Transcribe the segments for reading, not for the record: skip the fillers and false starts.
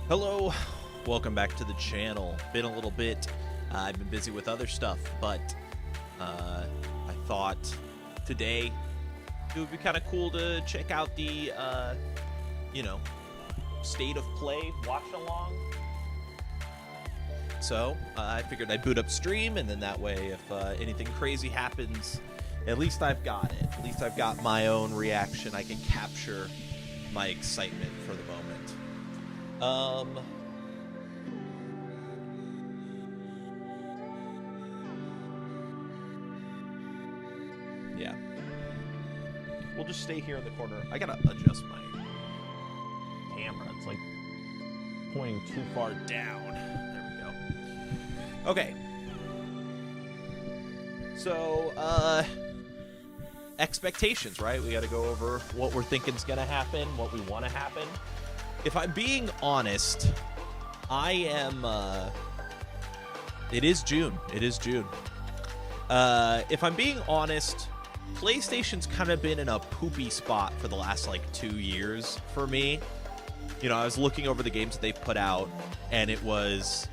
Hello, welcome back to the channel. Been a little bit, I've been busy with other stuff, but I thought today it would be kind of cool to check out the, state of play Watchalong. So I figured I'd boot up stream, and then that way if anything crazy happens, at least I've got it. At least I've got my own reaction. I can capture my excitement for the moment. Yeah. We'll just stay here in the corner. I gotta adjust my camera. It's like pointing too far down. There we go. Okay. So, expectations, right? We gotta go over what we're thinking is gonna happen, what we want to happen. If I'm being honest, I am, it is June. It is June. If I'm being honest, PlayStation's kind of been in a poopy spot for the last, 2 years for me. You know, I was looking over the games that they've put out, and it was,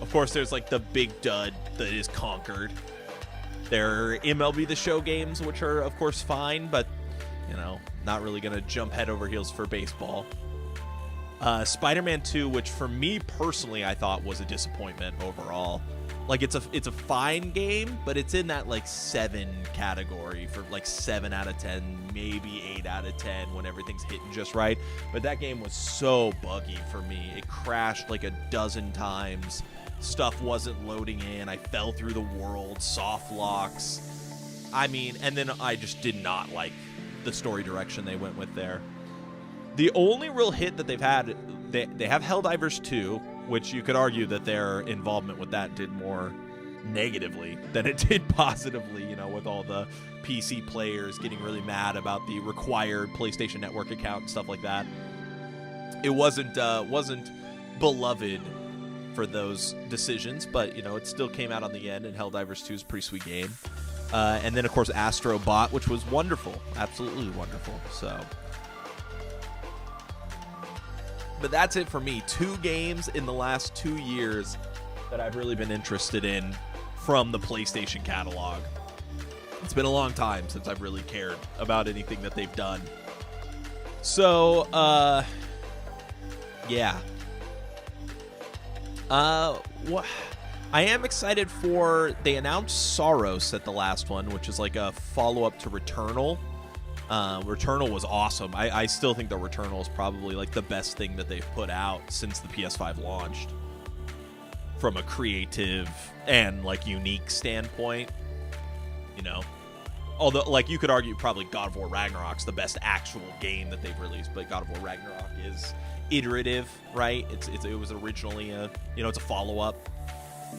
of course, there's, the big dud that is Conquered. There are MLB The Show games, which are, of course, fine, but, not really going to jump head over heels for baseball. Spider-Man 2, which for me personally I thought was a disappointment overall. It's a fine game, but it's in that 7 category for 7 out of 10, maybe 8 out of 10 when everything's hitting just right. But that game was so buggy for me. It crashed a dozen times. Stuff wasn't loading in. I fell through the world, soft locks. And then I just did not like the story direction they went with there. The only real hit that they've had, they have Helldivers 2, which you could argue that their involvement with that did more negatively than it did positively, with all the PC players getting really mad about the required PlayStation Network account and stuff like that. It wasn't beloved for those decisions, but, it still came out on the end, and Helldivers 2 is a pretty sweet game. And then, of course, Astro Bot, which was wonderful. Absolutely wonderful. So... But that's it for me. 2 games in the last 2 years that I've really been interested in from the PlayStation catalog. It's been a long time since I've really cared about anything that they've done. So, yeah. What? I am excited for... They announced Soros at the last one, which is a follow-up to Returnal. Returnal was awesome. I still think that Returnal is probably the best thing that they've put out since the PS5 launched, from a creative and unique standpoint. Although you could argue probably God of War Ragnarok's the best actual game that they've released, but God of War Ragnarok is iterative, right? It was originally it's a follow-up.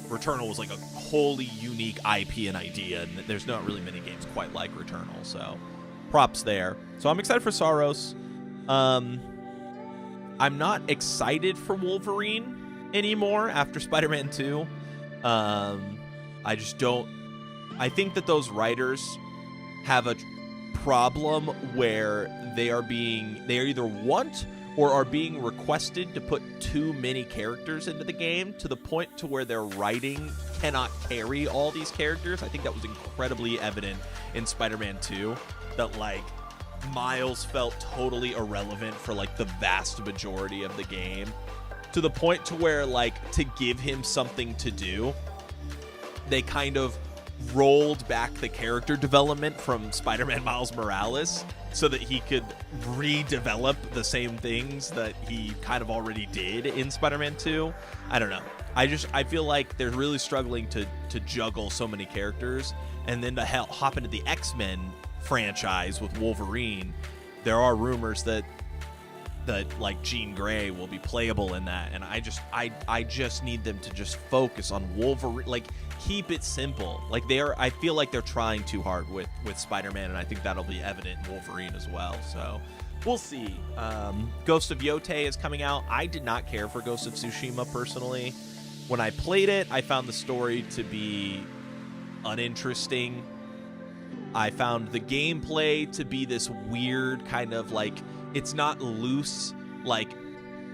Returnal was a wholly unique IP and idea, and there's not really many games quite like Returnal, so props there. So I'm excited for Soros. I'm not excited for Wolverine anymore after Spider-Man 2. I just don't... I think that those writers have a problem where they either want or are being requested to put too many characters into the game, to the point to where their writing cannot carry all these characters. I think that was incredibly evident in Spider-Man 2. That Miles felt totally irrelevant for the vast majority of the game, to the point to where to give him something to do, they kind of rolled back the character development from Spider-Man Miles Morales so that he could redevelop the same things that he kind of already did in Spider-Man 2. I don't know. I feel like they're really struggling to juggle so many characters, and then to hop into the X-Men franchise with Wolverine. There are rumors that Jean Grey will be playable in that, and I just need them to just focus on Wolverine. Keep it simple. I feel like they're trying too hard with Spider-Man, and I think that'll be evident in Wolverine as well. So we'll see. Ghost of Yotei is coming out. I did not care for Ghost of Tsushima personally. When I played it, I found the story to be uninteresting. I found the gameplay to be this weird kind of it's not loose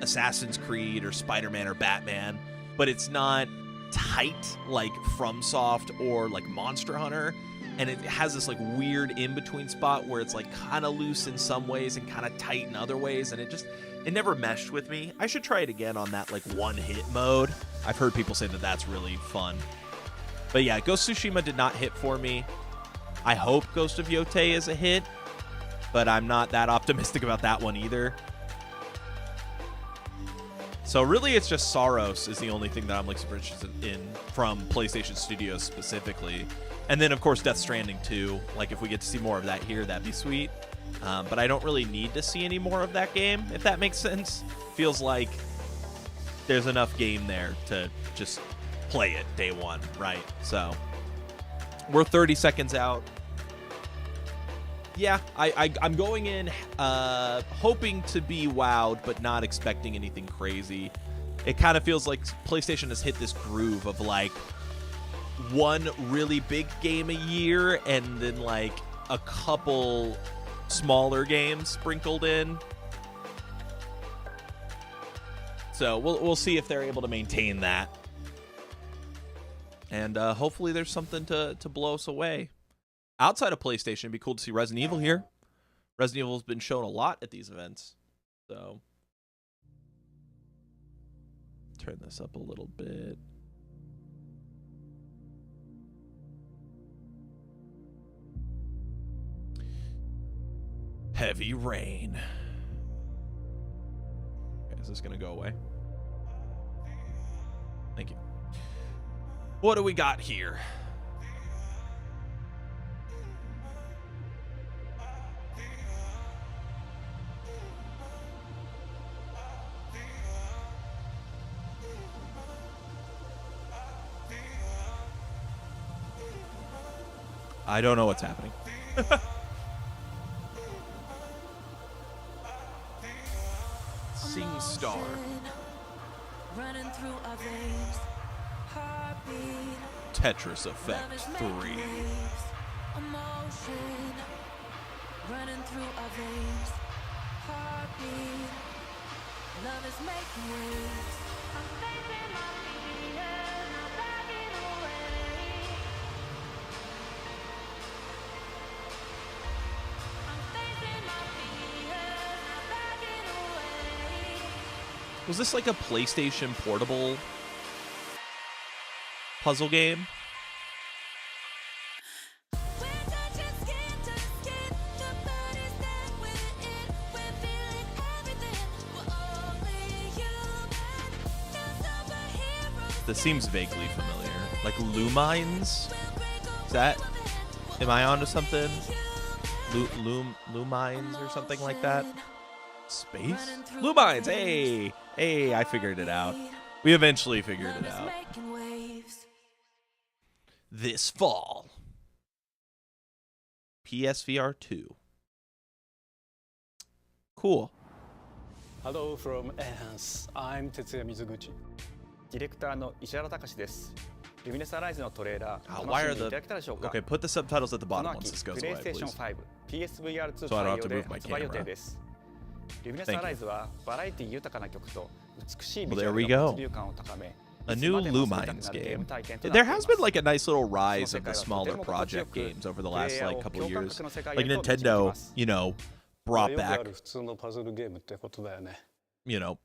Assassin's Creed or Spider-Man or Batman, but it's not tight like FromSoft or like Monster Hunter. And it has this like weird in-between spot where it's like kind of loose in some ways and kind of tight in other ways, and it never meshed with me. I should try it again on that like one-hit mode. I've heard people say that that's really fun. But yeah, Ghost of Tsushima did not hit for me. I hope Ghost of Yotei is a hit, but I'm not that optimistic about that one either. So really it's just Saros is the only thing that I'm like super interested in from PlayStation Studios specifically. And then, of course, Death Stranding 2. Like, if we get to see more of that here, that'd be sweet. But I don't really need to see any more of that game, if that makes sense. Feels like there's enough game there to just play it day one, right? So, we're 30 seconds out. Yeah, I'm going in hoping to be wowed, but not expecting anything crazy. It kind of feels like PlayStation has hit this groove of, like, one really big game a year and then like a couple smaller games sprinkled in. So we'll see if they're able to maintain that. And hopefully there's something to blow us away. Outside of PlayStation, it'd be cool to see Resident Evil here. Resident Evil's been shown a lot at these events. So turn this up a little bit. Heavy rain. Okay, is this gonna go away? Thank you. What do we got here? I don't know what's happening. Star. Tetris Effect 3. Was this like a PlayStation Portable puzzle game? This seems vaguely familiar. Like Lumines? Is that? Am I onto something? Lumines or something like that? Space? Lumines! Hey! Hey, I figured it out. We eventually figured it out. This fall. PSVR 2. Cool. Hello from Enhance. I'm Tetsuya Mizuguchi. ディレクターの石原隆です Luminous Arise のトレーラー Why are the... Okay, put the subtitles at the bottom once this goes away, please. PSVR 2 So I don't have to 対応で move my 発売予定 camera. です Luminous Arise はバラエティ豊かな曲と美しいビ Well, ジュ there アル we の go. 物流感を高め A new Lumines game. There has been like a nice little rise of the smaller project games over the last like couple of years. Like Nintendo, you know, brought back, you know,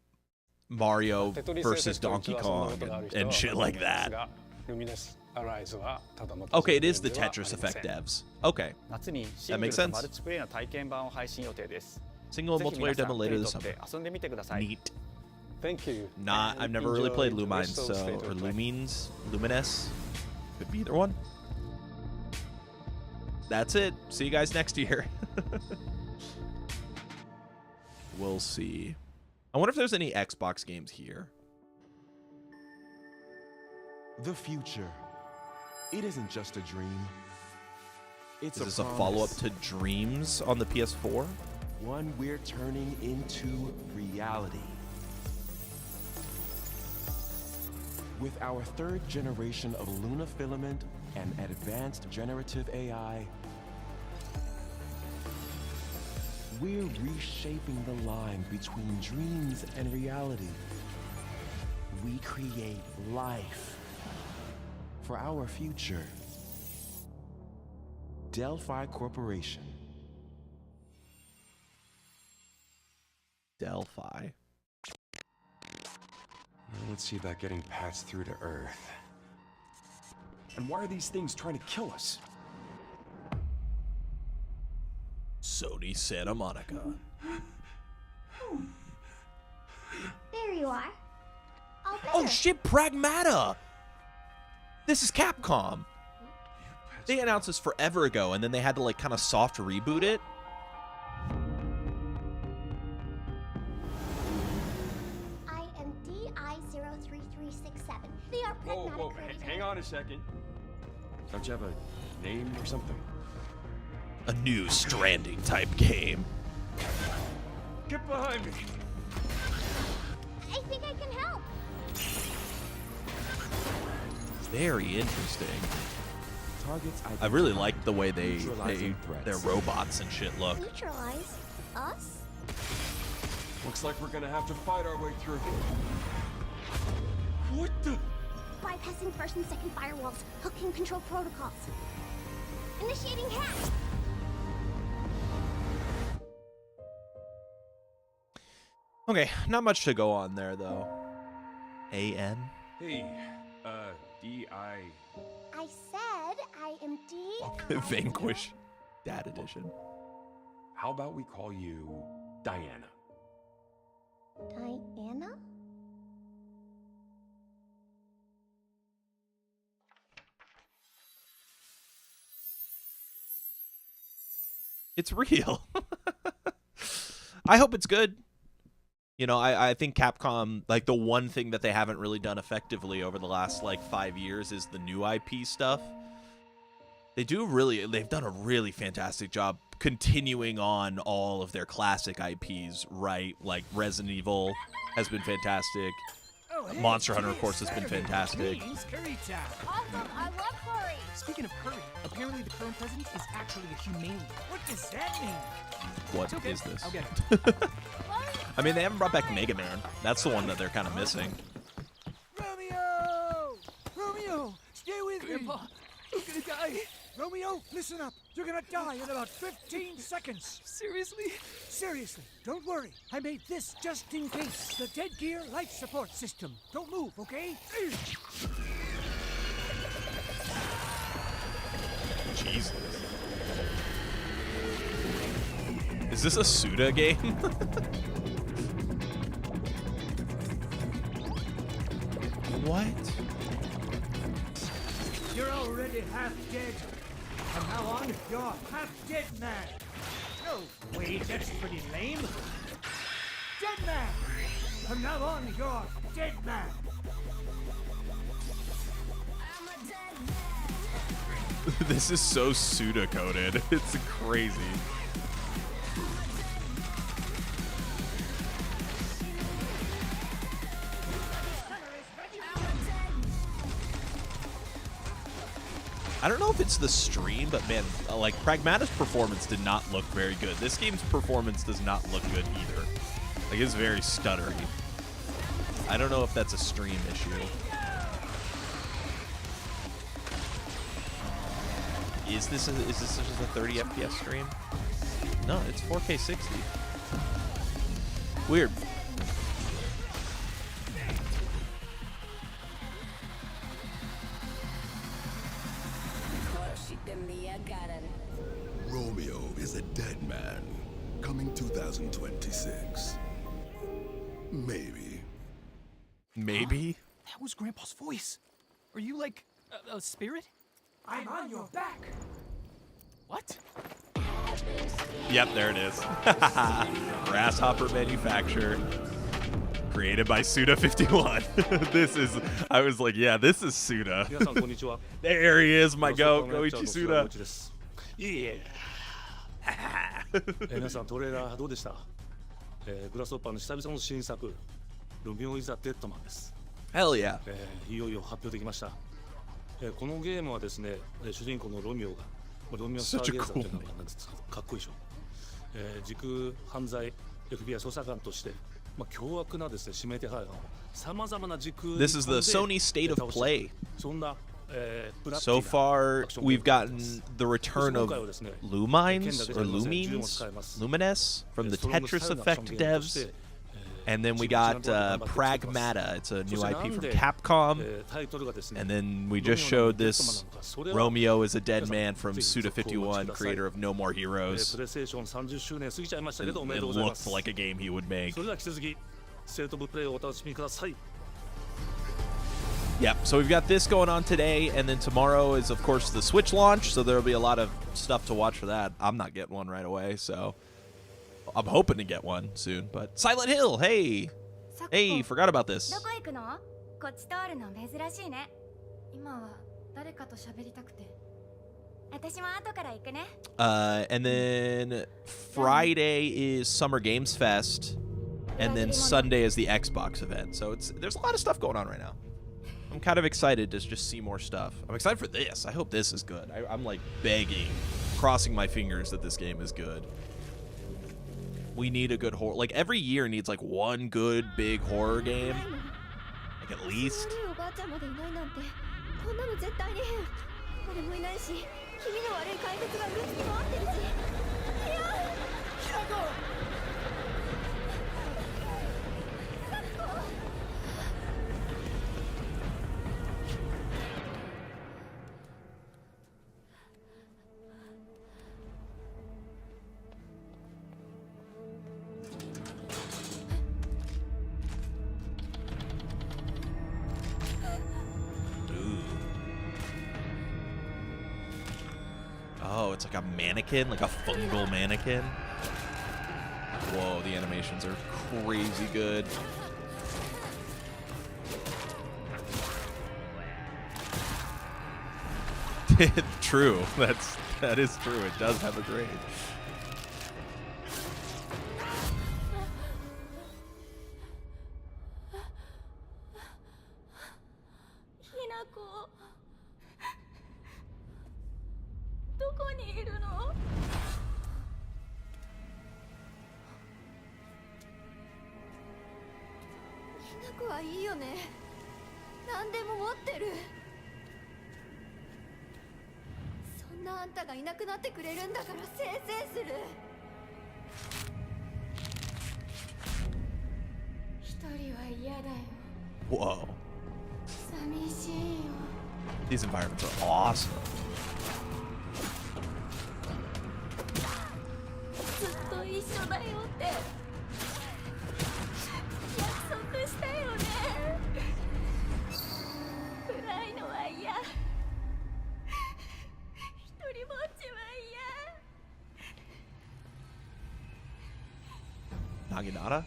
Mario versus Donkey Kong and shit like that. Okay, it is the Tetris Effect devs. Okay, that makes sense. Single multiplayer demo later this summer. Neat. Thank you. Not, I've never really played Lumines, so, or Lumines, Lumines. Could be either one. That's it. See you guys next year. We'll see. I wonder if there's any Xbox games here. The future. It isn't just a dream. It's Is this a follow-up to Dreams on the PS4? One we're turning into reality. With our third generation of Luna filament and advanced generative AI, we're reshaping the line between dreams and reality. We create life for our future. Delphi Corporation. Delphi. Let's see about getting paths through to Earth. And why are these things trying to kill us? Sony Santa Monica. There you are. All Oh better. shit, Pragmata! This is Capcom. They announced this forever ago, and then they had to like kind of soft reboot it. I am DI03367. They are pragmatic creators. Hang on a second. Don't you have a name or something? A new Stranding type game. Get behind me! I think I can help. Very interesting. Targets I really like the way Neutralizing threats. their robots and shit look. Neutralize us? Looks like we're gonna have to fight our way through. What the? Bypassing first and second firewalls. Hooking control protocols. Initiating hack. Okay, not much to go on there though. AM? Hey, D.I. I said I am DI. Vanquish. Dad edition. How about we call you Diana? Diana? It's real. I hope it's good. You know, I think Capcom, like, the one thing that they haven't really done effectively over the last, like, 5 years is the new IP stuff. They've done a really fantastic job continuing on all of their classic IPs, right? Like, Resident Evil has been fantastic. Monster Hunter, of course, has been fantastic. Curry Town. Awesome, I love curry. Speaking of curry, apparently the current president is actually a humane. What does that mean? What It's okay. is this? I'll get it. I mean, they haven't brought back Mega Man. That's the one that they're kind of missing. Romeo! Romeo, stay with Grandpa, me. I'm gonna die. Romeo, listen up. You're gonna die in about 15 seconds. seriously? Seriously, don't worry. I made this just in case. The dead gear life support system. Don't move, okay? Jesus. Is this a Suda game? What? You're already half dead. From now on, you're half dead man. No, wait, that's pretty lame. Dead man. From now on, you're dead man. This is so Suda coded. It's crazy. I don't know if it's the stream, but man, like, Pragmata's performance did not look very good. This game's performance does not look good either. Like, it's very stuttery. I don't know if that's a stream issue. Is this just a 30 FPS stream? No, it's 4K 60. Weird. Romeo is a dead man. Coming 2026. Maybe. Maybe? That was Grandpa's voice. Are you like a spirit? I'm on your back. What? Yep, there it is. Grasshopper Manufacturer. Created by Suda51. This is, I was like, yeah, this is Suda. 皆さんこんにちは。 There he is, my クロスオー go, パーのやっちゃう Goichi の菅 Suda. 内です皆さんトレーラーどうでした、グラスオーパーの久々の新作ロミオ・イザ・デッドマンです、 Hell yeah. いよいよ発表できました、このゲームはですね、主人公のロミオがロミオ・スターゲーザーというのがなんですかかっこいいでしょ、時空犯罪 FBI 捜査官として、凶悪なですね指名手配犯を様々な時空 This is the Sony state of play. So far, we've gotten the return of Lumines or Lumines from the Tetris Effect devs. And then we got Pragmata. It's a new IP from Capcom. And then we just showed this Romeo is a Dead Man from Suda51, creator of No More Heroes. It looked like a game he would make. Yep, so we've got this going on today, and then tomorrow is, of course, the Switch launch, so there'll be a lot of stuff to watch for that. I'm not getting one right away, so I'm hoping to get one soon. But Silent Hill, hey! Hey, forgot about this. And then Friday is Summer Games Fest, and then Sunday is the Xbox event. So there's a lot of stuff going on right now. I'm kind of excited to just see more stuff. I'm excited for this. I hope this is good. I'm like begging, crossing my fingers that this game is good. We need a good horror. Like every year needs like one good big horror game. Like at least. Oh, it's like a mannequin, like a fungal mannequin. Whoa, the animations are crazy good. True. That is true. It does have a grade. Whoa. These environments are awesome. Naginata?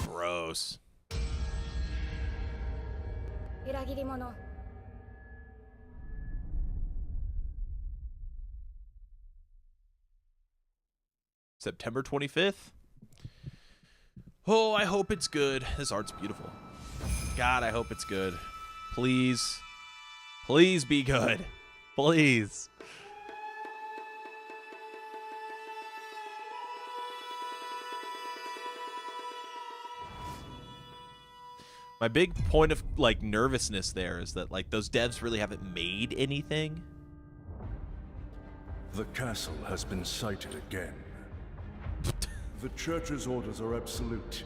Gross. September 25th? Oh, I hope it's good. This art's beautiful. God, I hope it's good. Please. Please be good. Please. My big point of like nervousness there is that like those devs really haven't made anything. The castle has been sighted again. The Church's orders are absolute.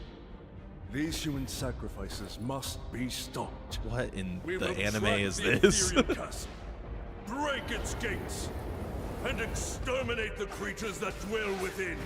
These human sacrifices must be stopped. What in the anime is this? Castle, break its gates, and exterminate the creatures that dwell within.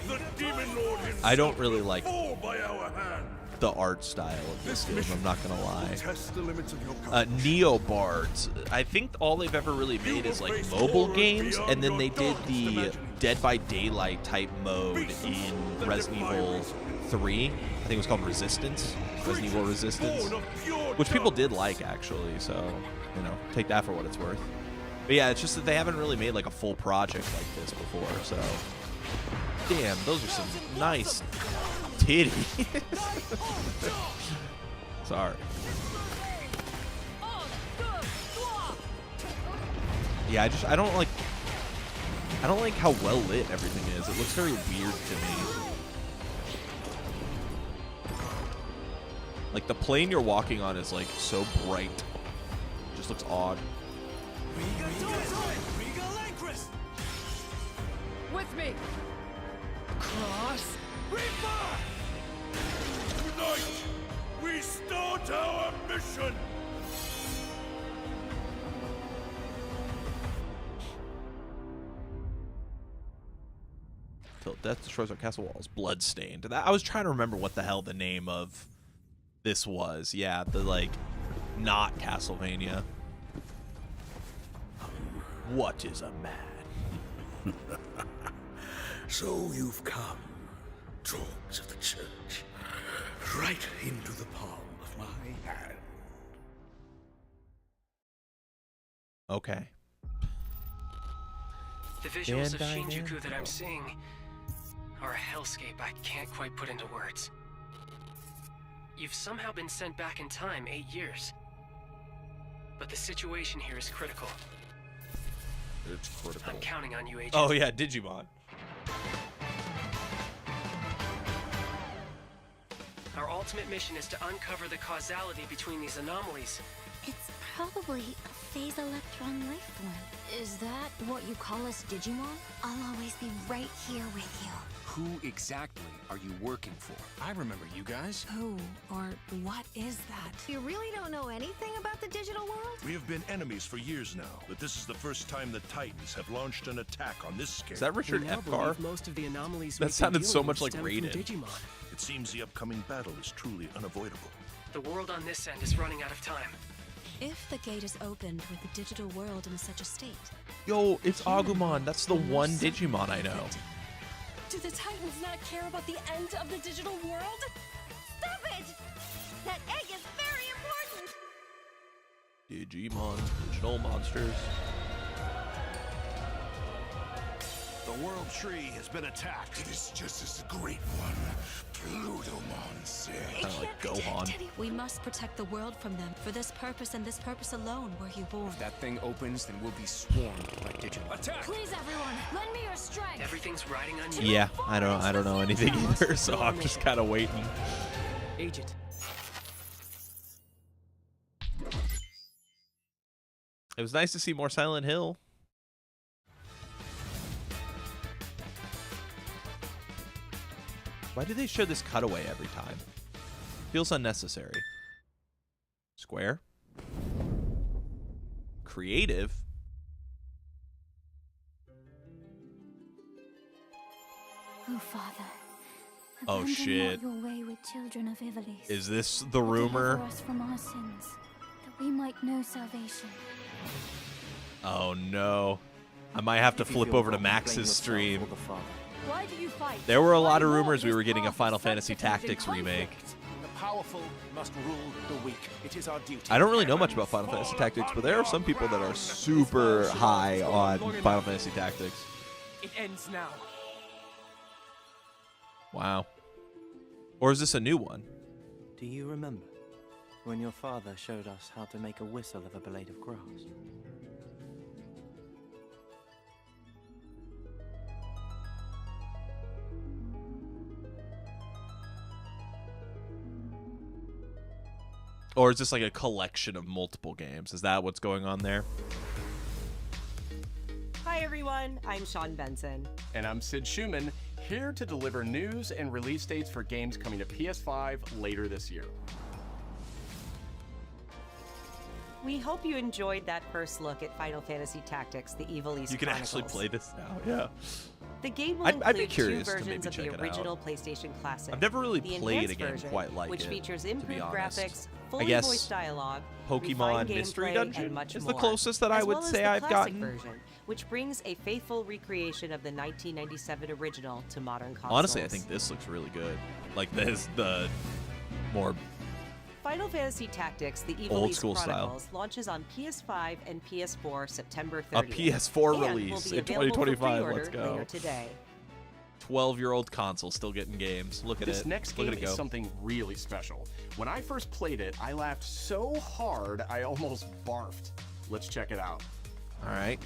The demon lord himself I don't really like fall by our hand. The art style of this game, I'm not gonna lie. Test the limits of your Neobards, I think all they've ever really made is like mobile games, and then they did the Dead by Daylight type mode in Resident Evil 3. I think it was called Resistance, Resident Evil Resistance, which people did like actually, so, you know, take that for what it's worth. But yeah, it's just that they haven't really made like a full project like this before, so. Damn, those are some nice titties. Sorry. Yeah, I don't like how well lit everything is. It looks very weird to me. Like the plane you're walking on is like so bright. It just looks odd. With me. Cross. Reaper! Tonight, we start our mission! Till death destroys our castle walls. Bloodstained. I was trying to remember what the hell the name of this was. Yeah, the like not Castlevania. What is a man? So you've come, dogs of the church, right into the palm of my hand. Okay. The visuals of Bandai Shinjuku that Namco. I'm seeing are a hellscape I can't quite put into words. You've somehow been sent back in time 8 years. But the situation here is critical. It's critical. I'm counting on you, Agent. Oh yeah, Digimon. Our ultimate mission is to uncover the causality between these anomalies. It's probably a phase electron life form. Is that what you call us, Digimon? I'll always be right here with you. Who exactly are you working for? I remember you guys. Who or what is that? You really don't know anything about the digital world? We have been enemies for years now, but this is the first time the Titans have launched an attack on this scale. Is that Richard We now Epcar? believe most of the anomalies That we've been sounded so dealing much with like stem Raiden. from Digimon. It seems the upcoming battle is truly unavoidable. The world on this end is running out of time. If the gate is opened with the digital world in such a state, Yo, it's Agumon. That's the one Digimon I know. do the Titans not care about the end of the digital world? Stop it! That egg is very important! Digimon, digital monsters. The World Tree has been attacked. It is just as a great one, Plutomon said. Kind of like Gohan. We must protect the world from them. For this purpose and this purpose alone were you born. If that thing opens, then we'll be swarmed by Digimon. Attack! Please, everyone, lend me your strength. Everything's riding on you. Yeah, I don't know anything either, so I'm just kind of waiting. Agent, It was nice to see more Silent Hill. Why do they show this cutaway every time? Feels unnecessary. Square. Creative. Oh, Father. Oh, abandon shit. not your wayward children of Ivalice. Is this the Deliver rumor? us from our sins, that we might know salvation. Oh no. I might have to flip over to Max's stream. Why do you fight? There were a lot of rumors we were getting a Final Fantasy Tactics remake. The powerful must rule the weak. It is our duty. I don't really know much about Final Fantasy Tactics, but there are some people that are super high on Final Fantasy Tactics. It ends now. Wow. Or is this a new one? Do you remember when your father showed us how to make a whistle of a blade of grass? Or is this like a collection of multiple games? Is that what's going on there? Hi everyone, I'm Sean Benson. And I'm Sid Schumann, here to deliver news and release dates for games coming to PS5 later this year. We hope you enjoyed that first look at Final Fantasy Tactics: The Evil East You can Chronicles. actually play this now, yeah. The game will I'd be include curious two to versions maybe of check the it original out. PlayStation Classic. I've never really The played a enhanced game version, quite like which it, features to be improved honest. graphics, I fully guess voiced dialogue, Pokemon refined Mystery gameplay, Dungeon and much is more, the closest that I as would well as say the I've classic gotten. version, which brings a faithful recreation of the 1997 original to modern consoles. Honestly, I think this looks really good. Like this, the more Final Fantasy Tactics: The Evil Old East school style. Chronicles launches on PS5 and PS4 September 30th. A PS4 and will release be in available for 2025. pre-order Let's go. later today. 12-year-old console still getting games. Look at This it. next Look game at it is go. something really special. When I first played it, I laughed so hard I almost barfed. Let's check it out. All right.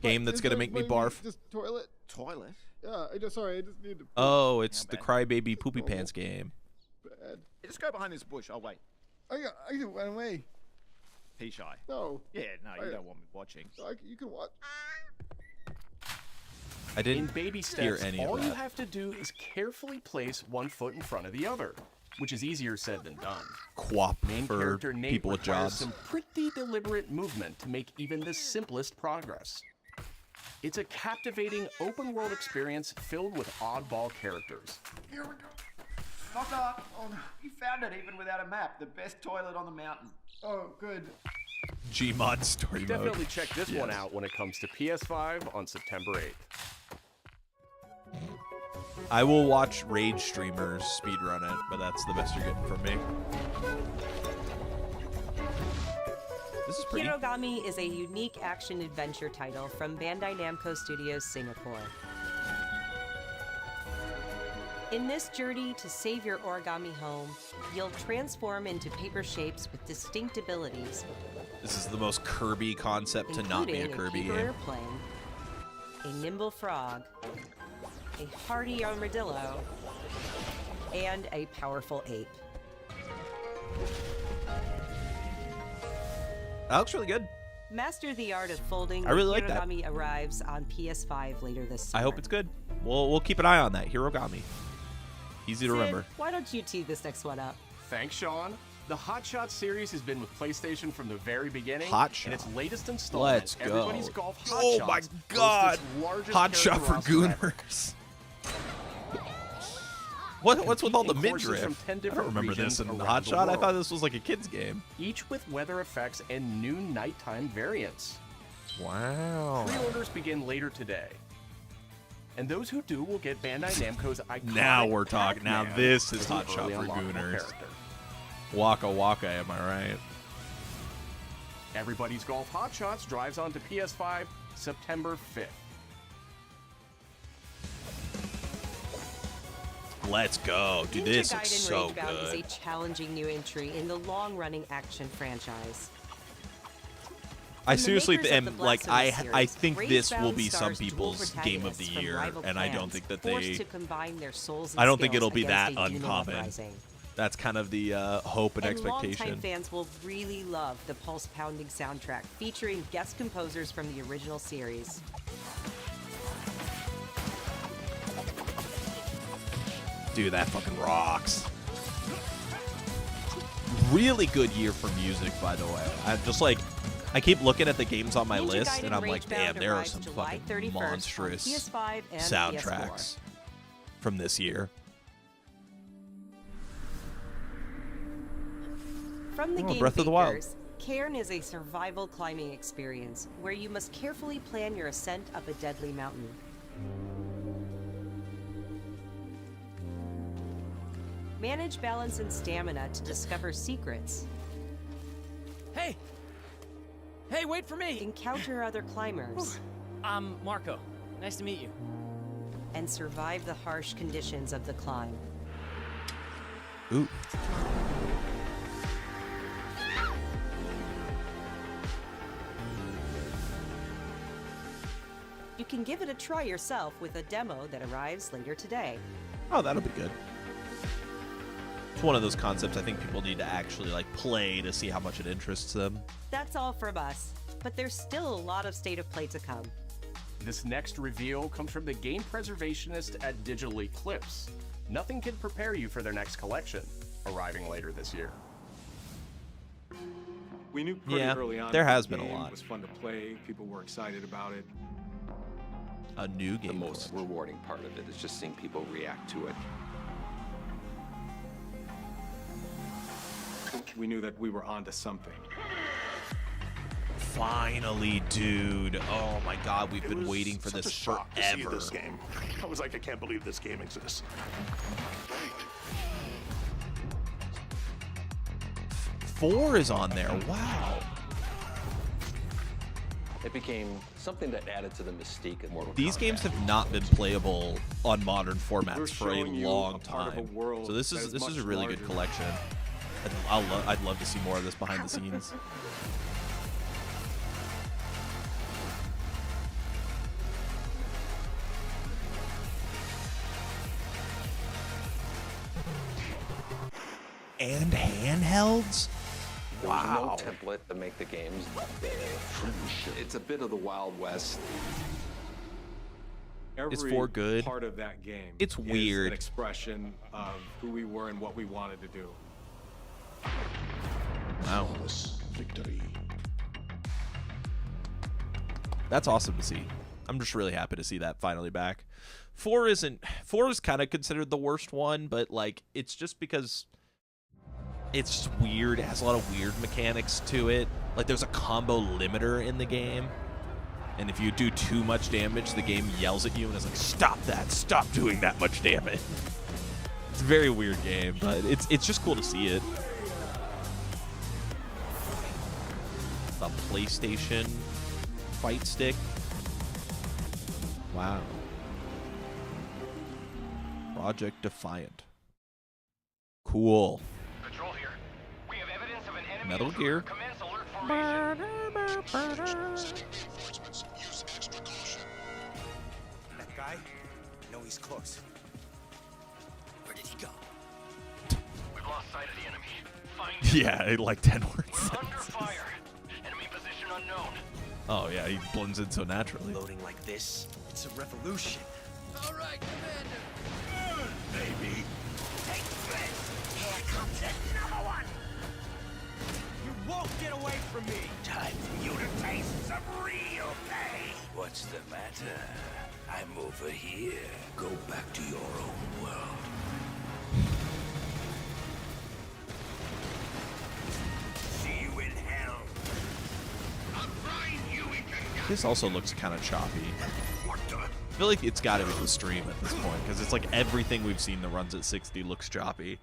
Game that's gonna make me barf. Just toilet. Toilet? Yeah, I just need to. Oh, it's the Crybaby Poopy Pants game. Bad. Just go behind this bush. I'll wait. I can run away. Pea shy. No. Yeah, no, you don't want me watching. You can watch. I didn't In baby hear steps, any of all you that. have to do is carefully place one foot in front of the other, which is easier said than done. Quap Main for character Nate people with requires jobs. some pretty deliberate movement to make even the simplest progress. It's a captivating open-world experience filled with oddball characters. Here we go. Not that. Oh, no. You found it even without a map. The best toilet on the mountain. Oh, good. Gmod story Definitely mode. check this one out when it comes to PS5 on September 8th. I will watch Rage streamers speedrun it, but that's the best you're getting from me. This is pretty. Hirogami is a unique action-adventure title from Bandai Namco Studios Singapore. In this journey to save your origami home, you'll transform into paper shapes with distinct abilities, This is the most Kirby concept to not be a including Kirby paper game. airplane, a nimble frog, a hardy armadillo, and a powerful ape. That looks really good. Master the art of folding. I really like that. Hirogami arrives on PS5 later this summer. I hope it's good. We'll keep an eye on that. Hirogami. Easy to Sid, remember. why don't you tee this next one up? Thanks, Sean. The Hot Shot series has been with PlayStation from the very beginning. Hot Shot. And its latest installment, Let's go. Everybody's Golf Hot Oh Shots, my boasts God. its largest Hot Shot character for roster ever. Gooners. What's with all the Competing courses midriff? from 10 I don't different remember regions this in around Hot the Shot. I world. thought this was like a kid's game. Each with weather effects and new nighttime variants. Wow. Pre-orders begin later today. And those who do will get Bandai Namco's iconic Now we're talking. Now Pac-Man this is as an Hot Shot early for unlockable Gooners. character. Waka Waka, am I right? Everybody's Golf Hot Shots drives onto PS5 September 5th. Let's go. Dude, Ninja this looks Gaiden so Ragebound is good. a challenging new entry in the long-running action franchise. I From the seriously makers of the like I Blasphemous think series, this will Ragebound be some stars dual people's game of the protagonists from year, rival and I don't clans think that forced they. to combine their souls I and don't think skills it'll be that against a demon uncommon. uprising. That's kind of the hope and And longtime expectation. fans will really love the pulse-pounding soundtrack featuring guest composers from the original series. Dude, that fucking rocks. Really good year for music, by the way. I'm just like, I keep looking at the games on my Ninja list, Gaiden and I'm like, Ragebound damn, there are arrives some July fucking 31st on monstrous PS5 and soundtracks PS4. from this year. From the Oh, game Breath of the Wild. makers, Cairn is a survival climbing experience where you must carefully plan your ascent up a deadly mountain. Manage balance and stamina to discover secrets. Hey! Hey, wait for me! Encounter other climbers. I'm Marco. Nice to meet you. And survive the harsh conditions of the climb. Ooh. You can give it a try yourself with a demo that arrives later today. Oh, that'll be good. It's one of those concepts I think people need to actually like play to see how much it interests them. That's all from us, but there's still a lot of State of Play to come. This next reveal comes from the game preservationist at Digital Eclipse. Nothing can prepare you for their next collection, arriving later this year. We knew pretty Yeah, early on there that has the been a game lot. was fun to play. People were excited about it. A new game. The most rewarding part of it is just seeing people react to it. We knew that we were onto something. Finally, dude. Oh my god, we've been waiting for Such this a shock to see forever. this game. I was like, I can't believe this game exists. 4 is on there. Wow. It became something that added to the mystique of Mortal Kombat. These games have not been playable on modern formats We're for a showing you long a part of a time. world So this that is is much a really good larger. collection. I'd love to see more of this behind the scenes. And handhelds? Wow. There's no template to make the games. It's a bit of the Wild West. It's for good. Part of that game. It's is weird. An expression of who we were and what we wanted to do. Wow. Victory. That's awesome to see. I'm just really happy to see that finally back. 4 is kind of considered the worst one, but like it's just because it's just weird. It has a lot of weird mechanics to it. Like there's a combo limiter in the game. And if you do too much damage, the game yells at you and is like, "Stop that! Stop doing that much damage." It's a very weird game, but it's just cool to see it. The PlayStation fight stick. Wow. Project Defiant. Cool. Patrol here. We have evidence of an enemy Metal intruder. Gear. Commence alert formation. That guy? I know he's close. Where did he go? We've lost sight of the enemy. Find him. Yeah, like 10 words. We're under fire. Enemy position unknown. Oh yeah, he blends in so naturally. Loading like this? It's a revolution. All right, Commander. Baby. Take this. Here comes another one. You won't get away from me. Time for you to taste some real pain. What's the matter? I'm over here. Go back to your own world. See you in hell. I'll grind you into This also looks kind of choppy. I feel like it's got to be the stream at this point, because it's like everything we've seen that runs at 60 looks choppy.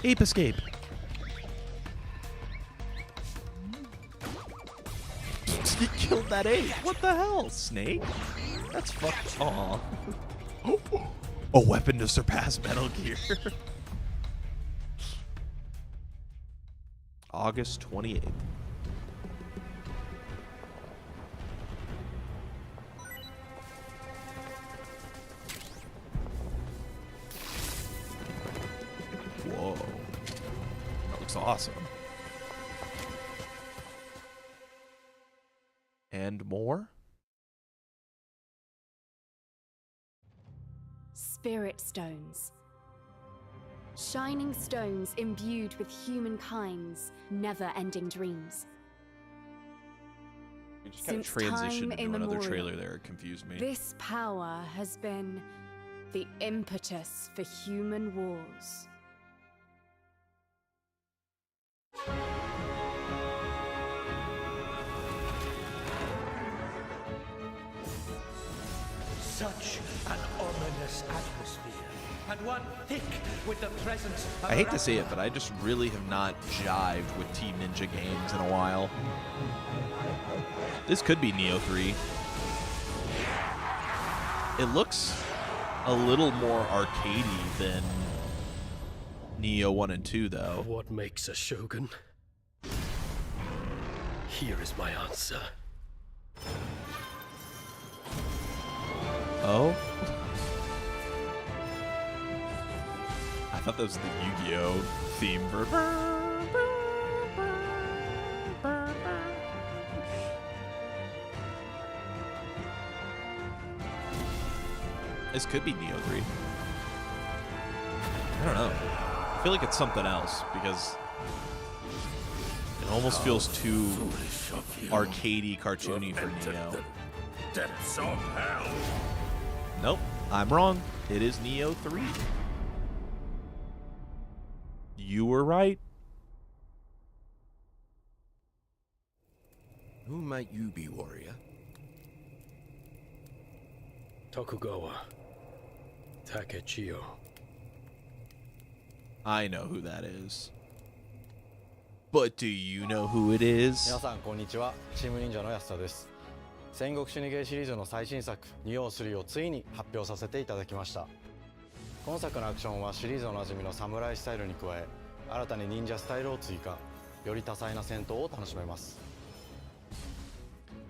Ape escape. He killed that ape. What the hell, Snake? That's fucked. Aw. A weapon to surpass Metal Gear. August 28th. Whoa. That looks awesome. And more? Spirit stones. Shining stones imbued with humankind's never-ending dreams. We just kind of Since time transitioned into another immemorial, trailer there. It confused me. This power has been the impetus for human wars. Such an ominous atmosphere, and one thick with the presence of I hate to say it, but I just really have not jived with Team Ninja games in a while. This could be Neo 3. It looks a little more arcadey than Neo 1 and 2, though. What makes a shogun? Here is my answer. Oh? I thought that was the Yu-Gi-Oh! Theme. This could be Neo 3. I don't know. I feel like it's something else because it almost feels too arcadey, cartoony for Neo. Depths of hell. Nope, I'm wrong. It is Neo 3. You were right. Who might you be, warrior? Tokugawa Takechiyo. I know who that is. But do you know who it is? 皆さんこんにちは、チーム忍者の安田です。戦国死にゲーシリーズの最新作2王3をついに発表させていただきました。今作のアクションはシリーズおなじみの侍スタイルに加え、新たに忍者スタイルを追加、より多彩な戦闘を楽しめます。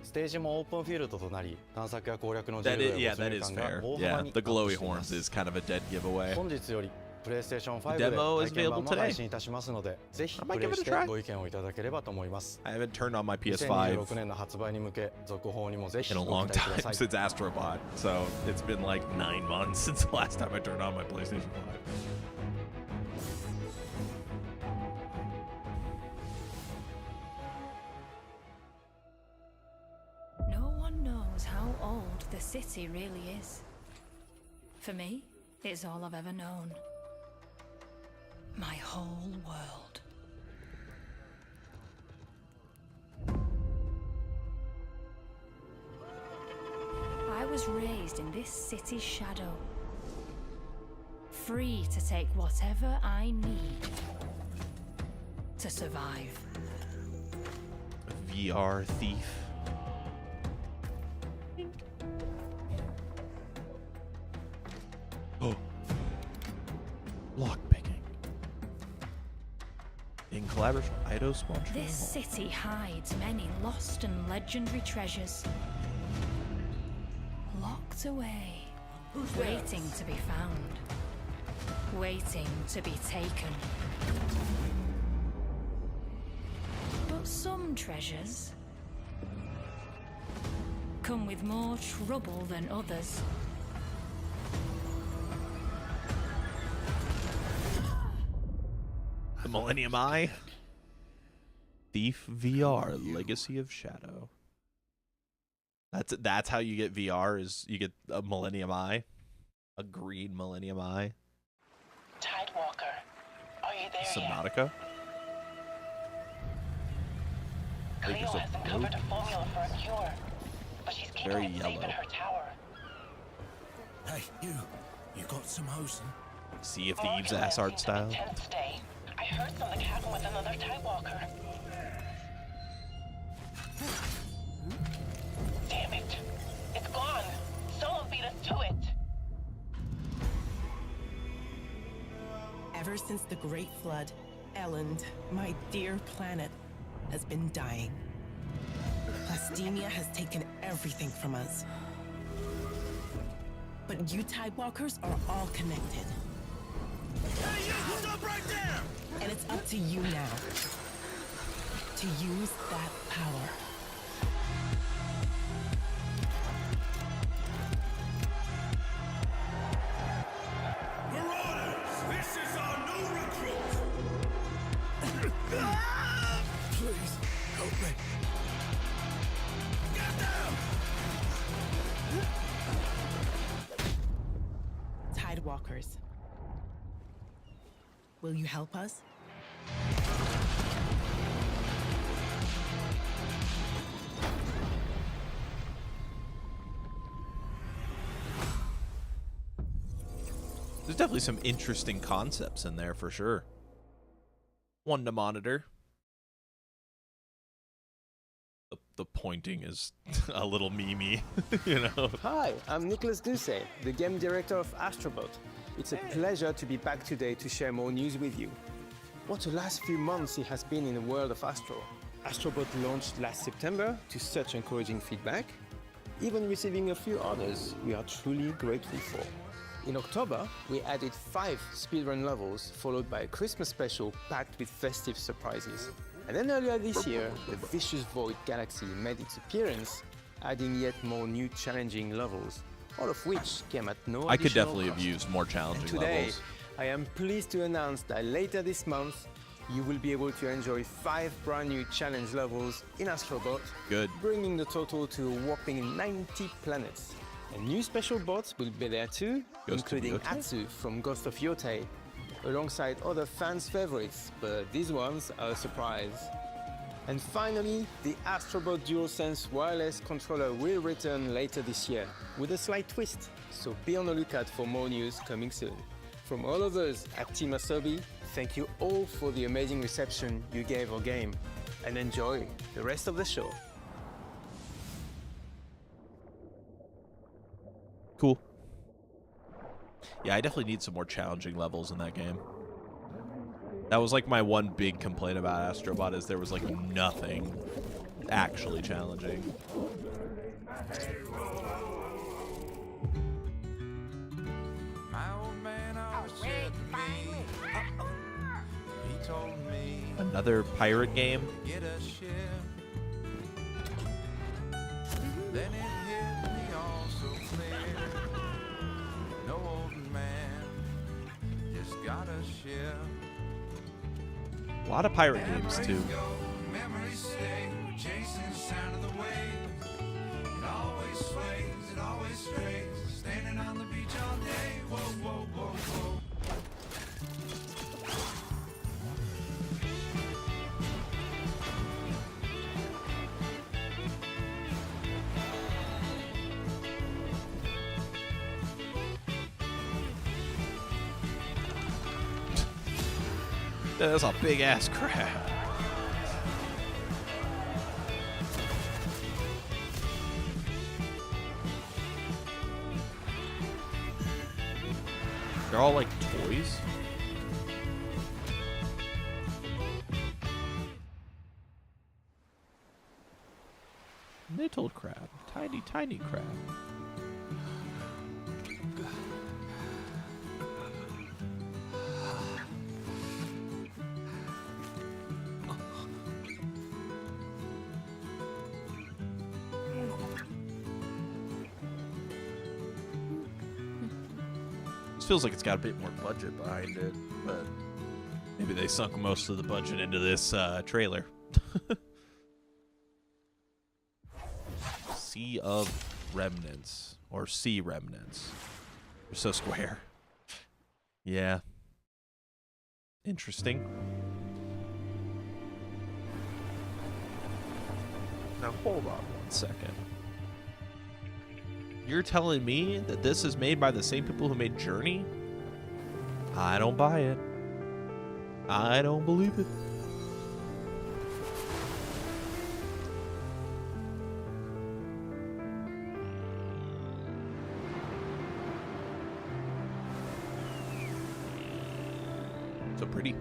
ステージもオープンフィールドとなり、探索や攻略の自由度や没入感が大幅にアップしています。 The glowy horns is kind of a dead giveaway. 本日よりプレイステーション5で体験版も配信いたしますので、ぜひプレイしてご意見をいただければと思います。I haven't turned on my PS5 2026年の発売に向け、続報にもぜひ in a ご long 期待く time ださい。 since Astrobot, so it's been like 9 months since the last time I turned on my PlayStation 5. No one knows how old the city really is. For me, it's all I've ever known. My whole world. I was raised in this city's shadow. Free to take whatever I need to survive. VR thief. Oh. Lockpicking. In collaboration with Eidos Watchalong. This city hides many lost and legendary treasures. Locked away, waiting to be found, waiting to be taken. But some treasures come with more trouble than others. The Millennium Eye. Thief VR, Legacy of Shadow. That's how you get VR, is you get a Millennium Eye. A green Millennium Eye. Tidewalker, are you there Subnautica. yet? Cleo has uncovered a formula for a cure, but she's keeping Very it safe yellow. in her tower. Hey, you got some hosing? See if the Eve's ass art style. Tense day. I heard something happen with another Tidewalker. Damn it! It's gone! Someone beat us to it! Ever since the Great Flood, Elland, my dear planet, has been dying. Plastemia has taken everything from us. But you Tidewalkers are all connected. Hey, you! Stop right there! And it's up to you now to use that power. Marauders! This is our new recruit! Please, help me. Get down! Tidewalkers. Will you help us? There's definitely some interesting concepts in there for sure. One to monitor. The pointing is a little memey, you know. Hi, I'm Nicholas Doucet, the game director of Astrobot. It's a pleasure to be back today to share more news with you. What a last few months it has been in the world of Astro. Astrobot launched last September to such encouraging feedback, even receiving a few honors we are truly grateful for. In October, we added 5 speedrun levels, followed by a Christmas special packed with festive surprises. And then earlier this year, the Vicious Void Galaxy made its appearance, adding yet more new challenging levels, all of which came at no additional I could definitely have cost. used more challenging And today, levels. I am pleased to announce that later this month, you will be able to enjoy 5 brand new challenge levels in Astrobot, Good. bringing the total to a whopping 90 planets. And new special bots will be there too, Ghost of including Yotei? Atsu from Ghost of Yotei, alongside other fans' favorites, but these ones are a surprise. And finally, the Astrobot DualSense wireless controller will return later this year, with a slight twist, so be on the lookout for more news coming soon. From all of us at Team Asobi, thank you all for the amazing reception you gave our game, and enjoy the rest of the show. Cool. Yeah, I definitely need some more challenging levels in that game. That was like my one big complaint about Astrobot, is there was like nothing actually challenging. Another pirate game? Get a ship. Then it hit me all so clear. No old man just got a ship. A lot of pirate games too. Memories stay, chasing the sound of the waves. It always sways, it always strays. Standing on the beach all day. Whoa, whoa, whoa, whoa. That's a big ass crab. They're all like toys. Little crab, tiny, tiny crab. Feels like it's got a bit more budget behind it, but maybe they sunk most of the budget into this trailer. Sea of Remnants, or Sea Remnants. They're so square. Yeah. Interesting. Now hold on 1 second. You're telling me that this is made by the same people who made Journey? I don't buy it. I don't believe it. So pretty.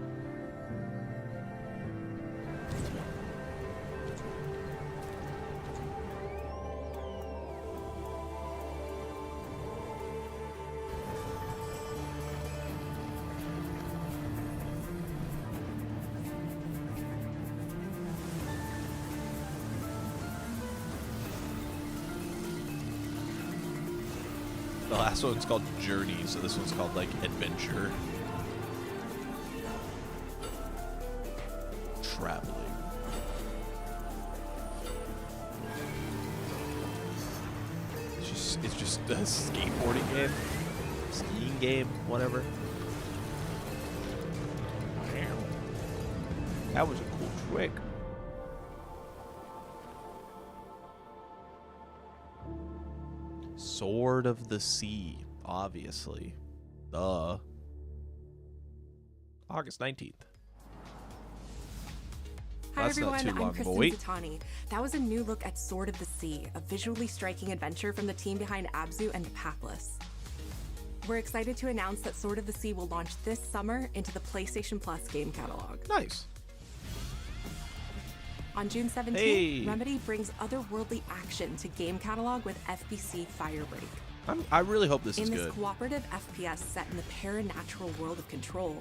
The last one's called Journey, so this one's called, like, Adventure. Traveling. It's just a skateboarding game. Skiing game, whatever. Damn. That was a cool trick. Sword of the Sea, obviously. Duh. August 19th. Hi That's everyone, not too long I'm of a Kristen wait. Zatani. That was a new look at Sword of the Sea, a visually striking adventure from the team behind Abzu and Pathless. We're excited to announce that Sword of the Sea will launch this summer into the PlayStation Plus game catalog. Nice. On June 17th, Hey. Remedy brings otherworldly action to game catalog with FBC Firebreak. I really hope this is In this good. cooperative FPS set in the paranatural world of Control,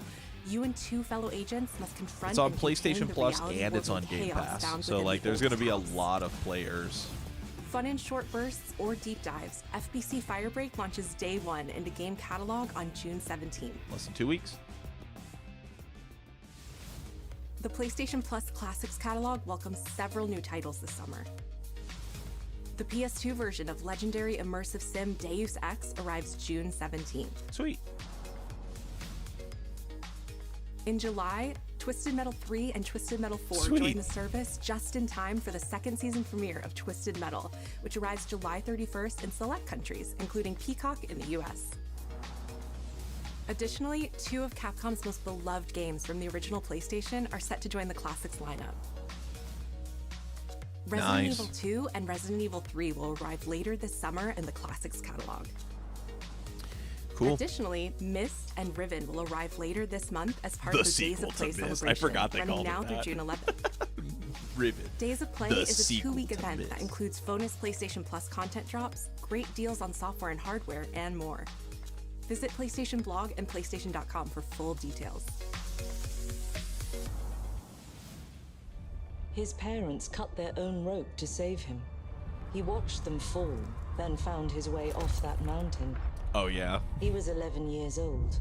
you and two fellow agents must confront It's on and contain PlayStation the Plus reality and it's on warping Game chaos Pass. found So within like the there's old going to be a house. lot of players. Fun in short bursts or deep dives, FBC Firebreak launches day one into game catalog on June 17th. Less than 2 weeks. The PlayStation Plus Classics catalog welcomes several new titles this summer. The PS2 version of legendary immersive sim Deus Ex arrives June 17th. Sweet. In July, Twisted Metal 3 and Twisted Metal 4 Sweet. join the service just in time for the second season premiere of Twisted Metal, which arrives July 31st in select countries, including Peacock in the US. Additionally, 2 of Capcom's most beloved games from the original PlayStation are set to join the Classics lineup. Resident Nice. Evil 2 and Resident Evil 3 will arrive later this summer in the Classics catalog. Cool. Additionally, Myst and Riven will arrive later this month as part The of the Days sequel of Play to Myst. celebration, I forgot they running called it now through that. June 11th. Riven. Days of Play The is a sequel 2-week to event Myst. that includes bonus PlayStation Plus content drops, great deals on software and hardware, and more. Visit PlayStation Blog and PlayStation.com for full details. His parents cut their own rope to save him. He watched them fall, then found his way off that mountain. Oh, yeah. He was 11 years old.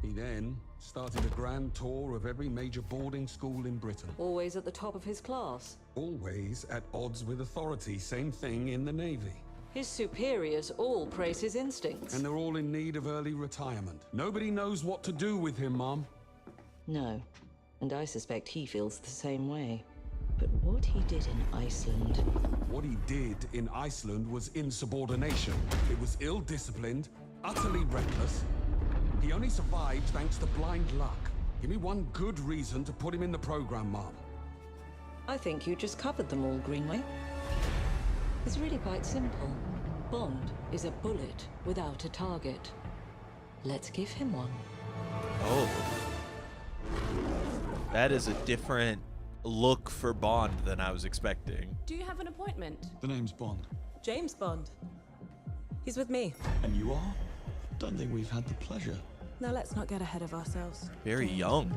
He then started a grand tour of every major boarding school in Britain. Always at the top of his class. Always at odds with authority. Same thing in the Navy. His superiors all praise his instincts. And they're all in need of early retirement. Nobody knows what to do with him, Mom. No, and I suspect he feels the same way. But what he did in Iceland... What he did in Iceland was insubordination. It was ill-disciplined, utterly reckless. He only survived thanks to blind luck. Give me one good reason to put him in the program, Mom. I think you just covered them all, Greenway. It's really quite simple. Bond is a bullet without a target. Let's give him one. Oh. That is a different look for Bond than I was expecting. Do you have an appointment? The name's Bond. James Bond. He's with me. And you are? Don't think we've had the pleasure. Now let's not get ahead of ourselves. Very young.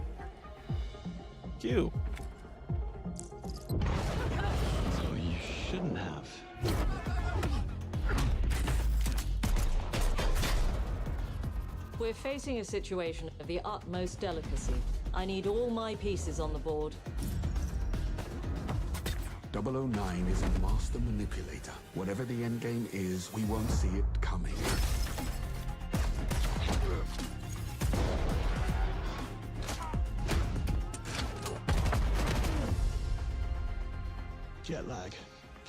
Cute. So you shouldn't have. We're facing a situation of the utmost delicacy. I need all my pieces on the board. 009 is a master manipulator. Whatever the endgame is, we won't see it coming. Jet lag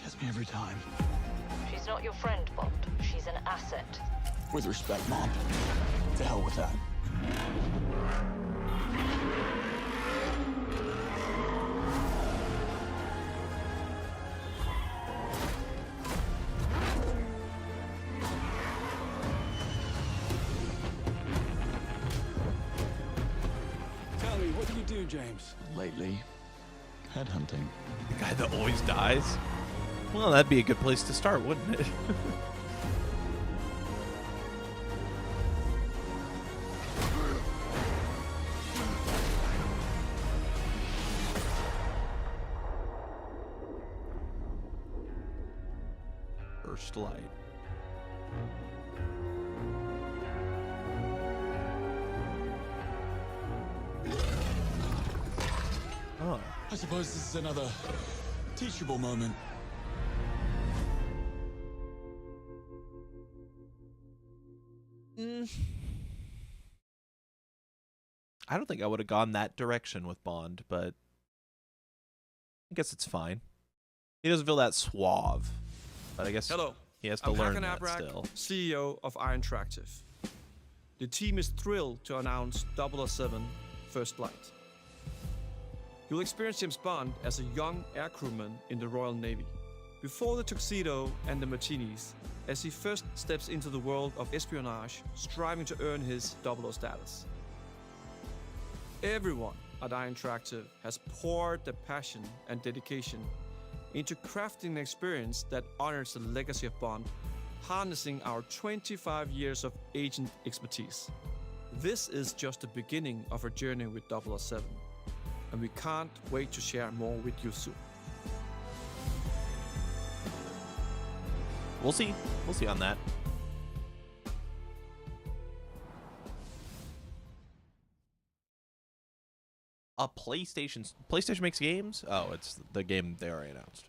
gets me every time. She's not your friend, Bond. She's an asset. With respect, Mom. To hell with that. Tell me, what do you do, James? Lately, headhunting. The guy that always dies? Well, that'd be a good place to start, wouldn't it? First light. Oh. I suppose this is another teachable moment. I don't think I would have gone that direction with Bond, but I guess it's fine. He doesn't feel that suave, but I guess he has to I'm learn Hakan that Abrak, still. CEO of Iron Interactive. The team is thrilled to announce 007 First Light. You'll experience James Bond as a young air crewman in the Royal Navy. Before the tuxedo and the martinis, as he first steps into the world of espionage, striving to earn his 00 status. Everyone at Iron Interactive has poured their passion and dedication into crafting an experience that honors the legacy of Bond, harnessing our 25 years of agent expertise. This is just the beginning of our journey with 007, and we can't wait to share more with you soon. We'll see. We'll see on that. A PlayStation makes games? Oh, it's the game they already announced.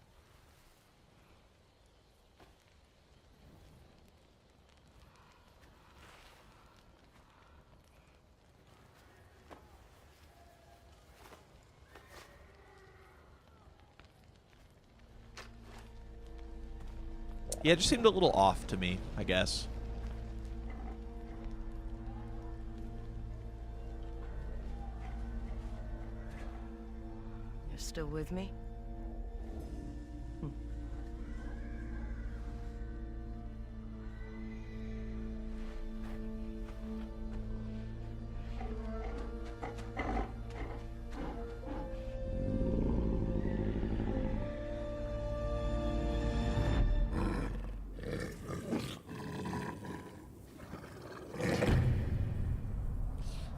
Yeah, it just seemed a little off to me, I guess. You're still with me?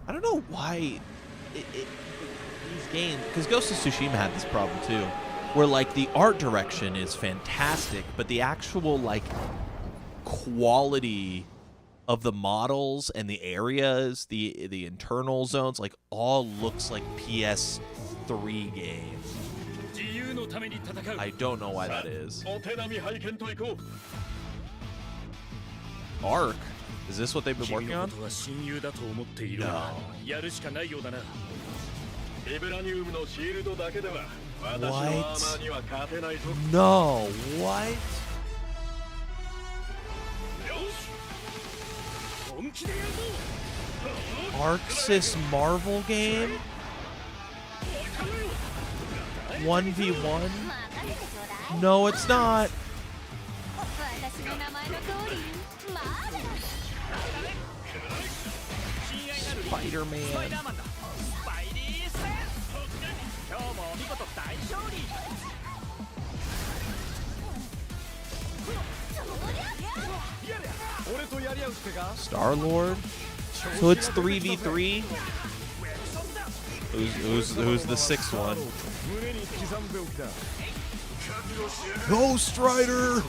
I don't know why these games, because Ghost of Tsushima had this problem too, where like the art direction is fantastic, but the actual like quality of the models and the areas, the internal zones, like all looks like PS3 games. I don't know why that is. Ark? Is this what they've been working on? No. What? No, what? Arxis Marvel game? 1v1? No, it's not. Spider-Man. Star-Lord? So it's 3v3? Who's the sixth one? Ghost Rider!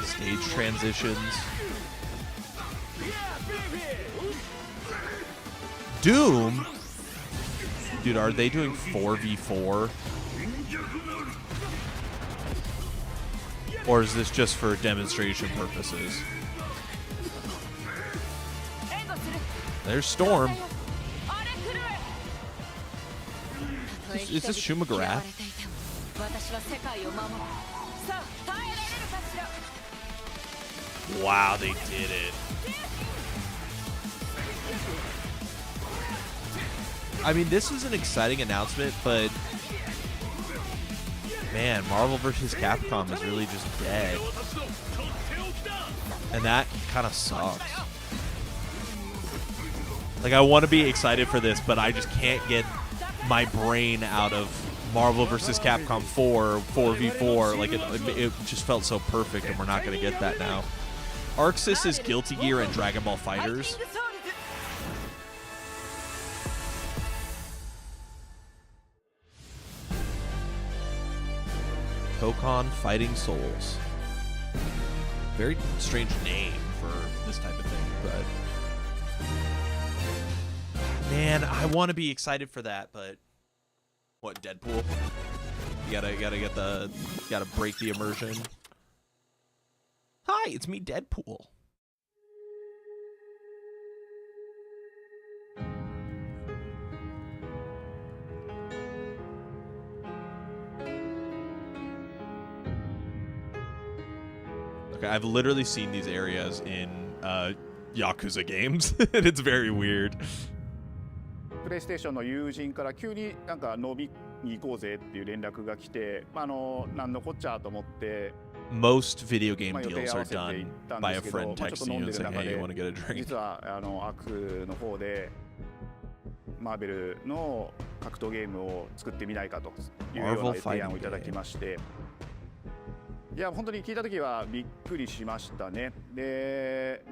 Stage transitions. Doom? Dude, are they doing 4v4? Or is this just for demonstration purposes? There's Storm. Is this Shumagarath? Wow, they did it. I mean, this is an exciting announcement, but man, Marvel vs. Capcom is really just dead. And that kind of sucks. Like, I want to be excited for this, but I just can't get my brain out of Marvel vs. Capcom 4, 4v4. Like, it just felt so perfect, and we're not going to get that now. Arxis is Guilty Gear and Dragon Ball FighterZ. Kokon Fighting Souls. Very strange name for this type of thing, but man, I want to be excited for that, but what, Deadpool? You gotta break the immersion. Hi, it's me, Deadpool. Okay, I've literally seen these areas in Yakuza games, and it's very weird. プレイステーションの友人から急になんか飲みに行こうぜっていう連絡が来て、なんのこっちゃと思って。 Most video game deals are done by a friend texting you and saying, "Hey, you want to get a drink?" 実はアクの方でマーベルの格闘ゲームを作ってみないかというような提案をいただきまして。 いや本当に聞いた時はびっくりしましたね。で、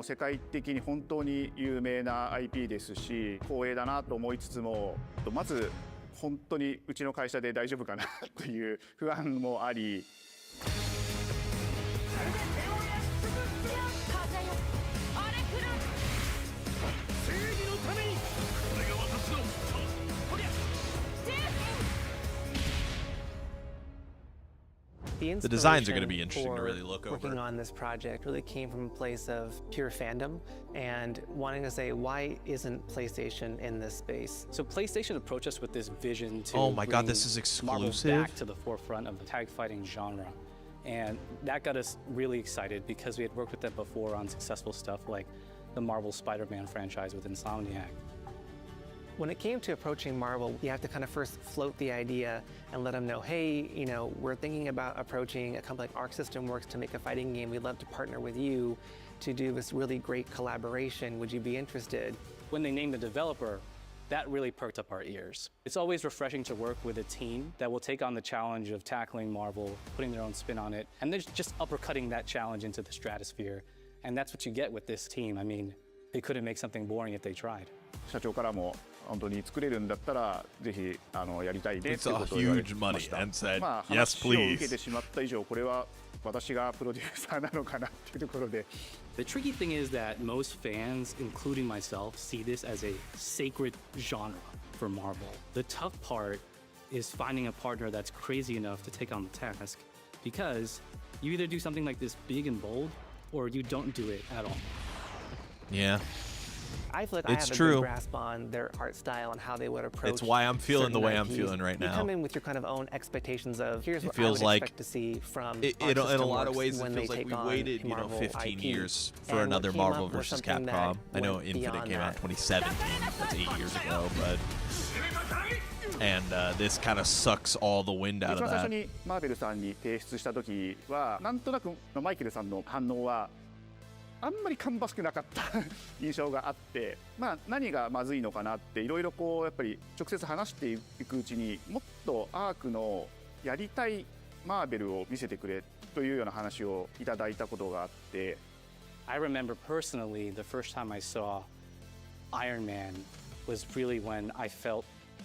世界的に本当に有名な IP ですし、光栄だなと思いつつも、まず本当にうちの会社で大丈夫かなという不安もあり。 The designs are going to be interesting to really look over. Working on this project really came from a place of pure fandom and wanting to say, why isn't PlayStation in this space? So PlayStation approached us with this vision to oh my god, this is exclusive. Marvel back to the forefront of the tag fighting genre. And that got us really excited because we had worked with them before on successful stuff like the Marvel Spider-Man franchise with Insomniac. When it came to approaching Marvel, you have to kind of first float the idea and let them know, hey, you know, we're thinking about approaching a company like Arc System Works to make a fighting game. We'd love to partner with you to do this really great collaboration. Would you be interested? When they named the developer, that really perked up our ears. It's always refreshing to work with a team that will take on the challenge of tackling Marvel, putting their own spin on it, and then just uppercutting that challenge into the stratosphere. And that's what you get with this team. I mean, they couldn't make something boring if they tried. 社長からも本当に作れるんだったらぜひやりたいねっていうことを言われました。まあ話を受けてしまった以上これは私がプロデューサーなのかなっていうところで。The tricky thing is that most fans, including myself, see this as a sacred genre for Marvel. The tough part is finding a partner that's crazy enough to take on the task, because you either do something like this big and bold, or you don't do it at all. Yeah. I feel like I have a good grasp on their art style and how they would approach. It's why I'm feeling the way I'm feeling right now. You come in with your kind of own expectations of here's what feels I would like expect to see from in a lot of ways. It feels like we waited, 15 years for another Marvel vs. Capcom. I know Infinite came out in 2017. That's 8 years ago, but and this kind of sucks all the wind out of that. 最初にマーベルさんに提出した時はなんとなくマイケルさんの反応は。あんまり芳しくなかった印象があって、まあ何がまずいのかなっていろいろこうやっぱり直接話していくうちにもっとアークのやりたいマーベルを見せてくれというような話をいただいたことがあって。I remember personally the first time I saw Iron Man was really when I felt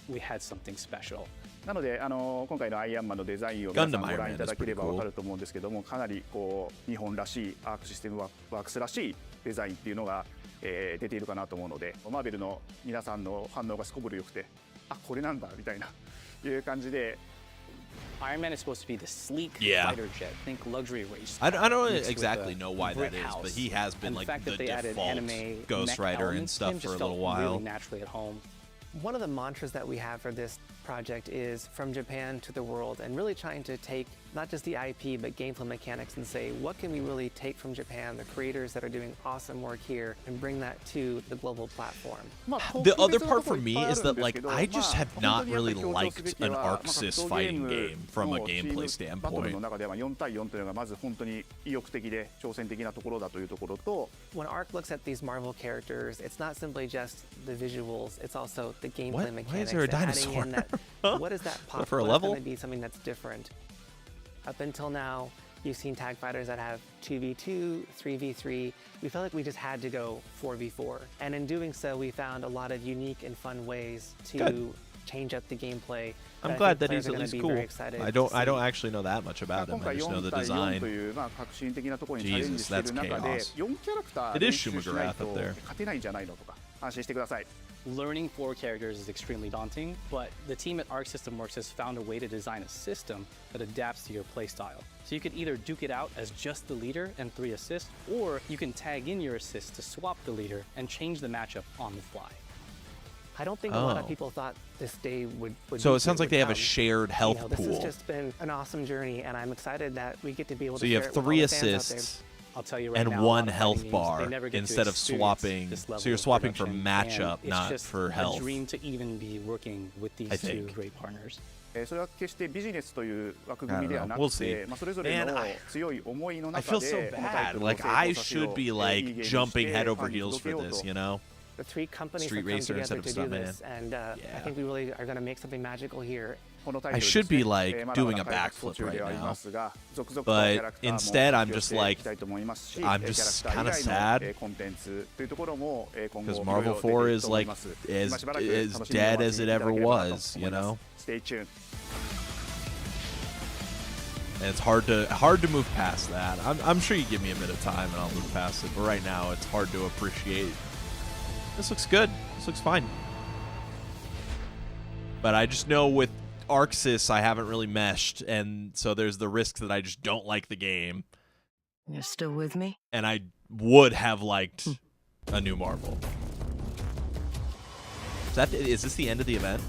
we had something special. なので今回のアイアンマンのデザインを皆さんご覧いただければ分かると思うんですけども、かなりこう日本らしいアークシステムワークスらしいデザインっていうのが、出ているかなと思うので、マーベルの皆さんの反応がすこぶる良くて、あこれなんだみたいないう感じで。Iron Man is supposed to be the sleek fighter jet. Think luxury race. I don't exactly know why that is, but he has been like the default Ghost Rider and stuff for a little while. Really naturally at home. One of the mantras that we have for this project is from Japan to the world, and really trying to take not just the IP but gameplay mechanics and say what can we really take from Japan, the creators that are doing awesome work here, and bring that to the global platform. The other part for me is that like I just have not really liked an ArcSys fighting game from a gameplay standpoint. When Arc looks at these Marvel characters, it's not simply just the visuals, it's also the gameplay mechanics. Why is there a dinosaur? What is that pop? For a level? Going to be something that's different. Up until now, you've seen tag fighters that have 2v2, 3v3. We felt like we just had to go 4v4. And in doing so, we found a lot of unique and fun ways to change up the gameplay. I'm glad that he's at least cool. I don't actually know that much about him. I just know the design. Jesus, that's chaos. It is Shumagarath up there. Learning 4 characters is extremely daunting, but the team at Arc System Works has found a way to design a system that adapts to your playstyle. So you could either duke it out as just the leader and 3 assists, or you can tag in your assists to swap the leader and change the matchup on the fly. I don't think a lot of people thought this day would so it sounds like they have a shared health pool. This has just been an awesome journey, and I'm excited that we get to be able to share it with all the fans out there. So you have 3 assists. I'll tell you right and now, 1 health bar instead of swapping. So you're swapping for matchup, not for health. It's a dream to even be working with these 2 great partners. それは決してビジネスという枠組みではなくて、それぞれの強い思いの中で、like I should be like jumping head over heels for this, you know? The 3 companies Street that come Racer together to do this, and I think we really are going to make something magical here. I should be like doing a backflip right now, but instead I'm just like, I'm just kind of sad because Marvel 4 is like as dead as it ever was, you know. Stay tuned. And it's hard to move past that. I'm sure you give me a bit of time and I'll move past it, but right now it's hard to appreciate. This looks good. This looks fine. But I just know with ArcSys, I haven't really meshed, and so there's the risk that I just don't like the game. You're still with me? And I would have liked a new Marvel. Is this the end of the event?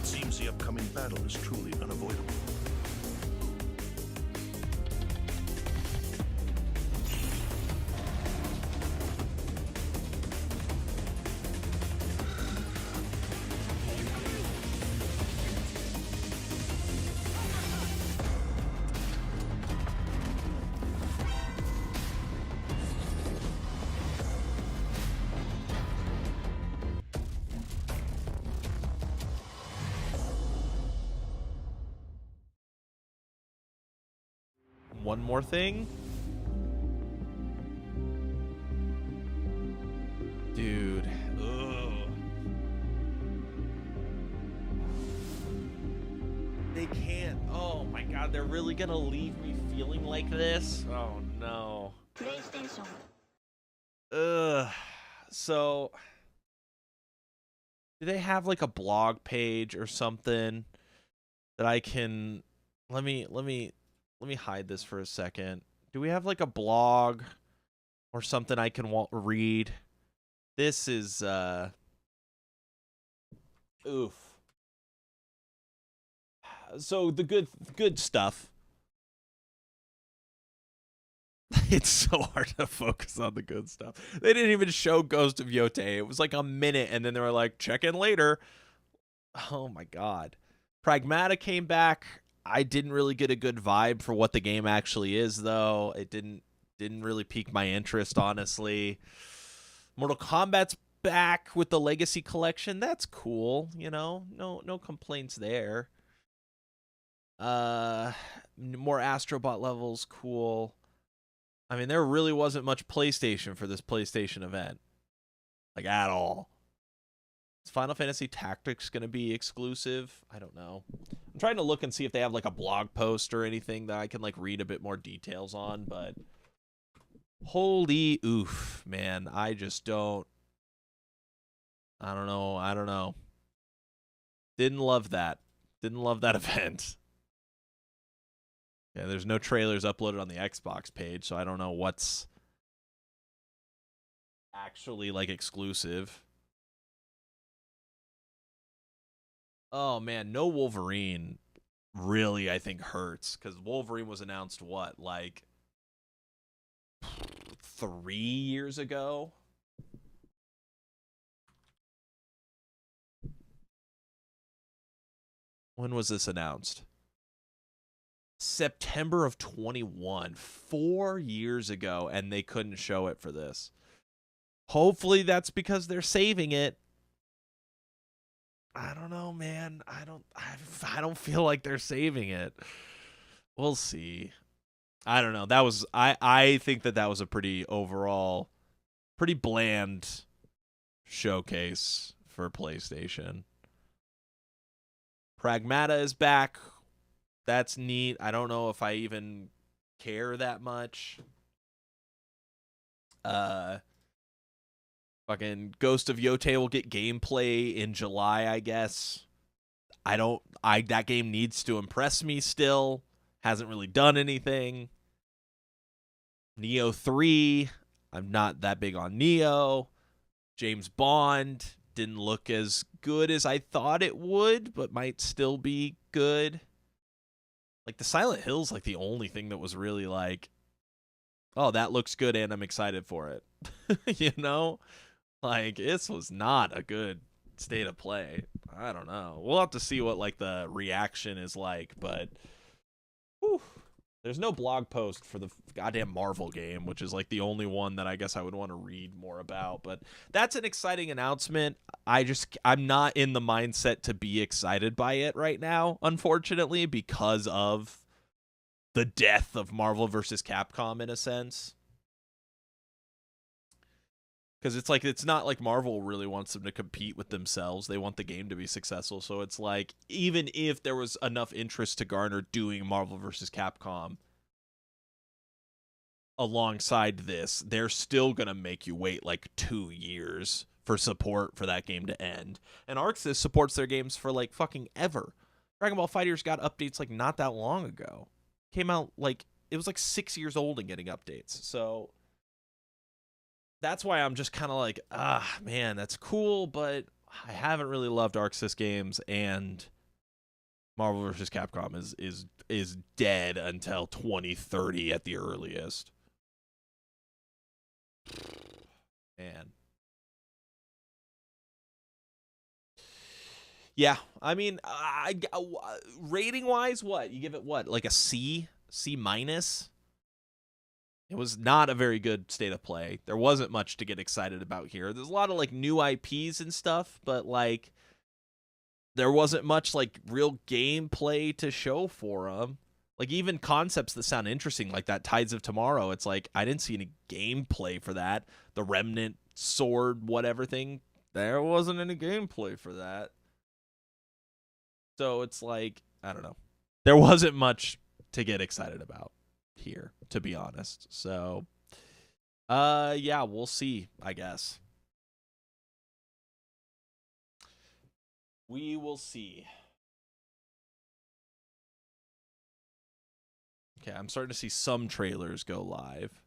It seems the upcoming battle is truly unavoidable. one more thing. Dude. Ugh. They can't. Oh my god, they're really gonna leave me feeling like this? Oh no. PlayStation. Ugh. So, do they have like a blog page or something that I can? Let me hide this for a second. Do we have like a blog or something I can read? This is oof. So the good stuff. It's so hard to focus on the good stuff. They didn't even show Ghost of Yotei. It was like a minute, and then they were like, check in later. Oh my god. Pragmata came back. I didn't really get a good vibe for what the game actually is, though. It didn't really pique my interest, honestly. Mortal Kombat's back with the Legacy Collection. That's cool, you know. No complaints there. More Astrobot levels, cool. I mean, there really wasn't much PlayStation for this PlayStation event. Like, at all. Is Final Fantasy Tactics going to be exclusive? I don't know. I'm trying to look and see if they have, like, a blog post or anything that I can, like, read a bit more details on, but holy oof, man. I just don't. I don't know. Didn't love that. Didn't love that event. Yeah, there's no trailers uploaded on the Xbox page, so I don't know what's actually, like, exclusive. Oh, man, no Wolverine really, I think, hurts, because Wolverine was announced, what, like 3 years ago? When was this announced? September of 21, 4 years ago, and they couldn't show it for this. Hopefully that's because they're saving it. I don't know, man. I don't feel like they're saving it. We'll see. I don't know. I think that was a pretty bland showcase for PlayStation. Pragmata is back. That's neat. I don't know if I even care that much. Fucking Ghost of Yotei will get gameplay in July, I guess. That game needs to impress me still. Hasn't really done anything. Neo 3, I'm not that big on Neo. James Bond didn't look as good as I thought it would, but might still be good. Like, the Silent Hill's like the only thing that was really like, oh, that looks good and I'm excited for it. You know? Like, this was not a good state of play. I don't know. We'll have to see what, like, the reaction is like, but whew, there's no blog post for the goddamn Marvel game, which is, like, the only one that I guess I would want to read more about. But that's an exciting announcement. I'm not in the mindset to be excited by it right now, unfortunately, because of the death of Marvel vs. Capcom, in a sense. Because it's not like Marvel really wants them to compete with themselves. They want the game to be successful. So it's like, even if there was enough interest to garner doing Marvel vs. Capcom alongside this, they're still going to make you wait like 2 years for support for that game to end. And Arc Sys supports their games for like fucking ever. Dragon Ball FighterZ got updates like not that long ago. Came out like, it was like 6 years old and getting updates. So that's why I'm just kind of like, man, that's cool, but I haven't really loved Arc Sys games, and Marvel vs. Capcom is dead until 2030 at the earliest. Man. Yeah, I mean, rating-wise, what? You give it what? Like a C? C minus? It was not a very good state of play. There wasn't much to get excited about here. There's a lot of like new IPs and stuff, but like there wasn't much like real gameplay to show for them. Like, even concepts that sound interesting, like that Tides of Tomorrow, it's like, I didn't see any gameplay for that. The Remnant sword whatever thing, there wasn't any gameplay for that. So it's like, I don't know. There wasn't much to get excited about here, to be honest. So, yeah, we'll see, I guess. We will see. Okay, I'm starting to see some trailers go live.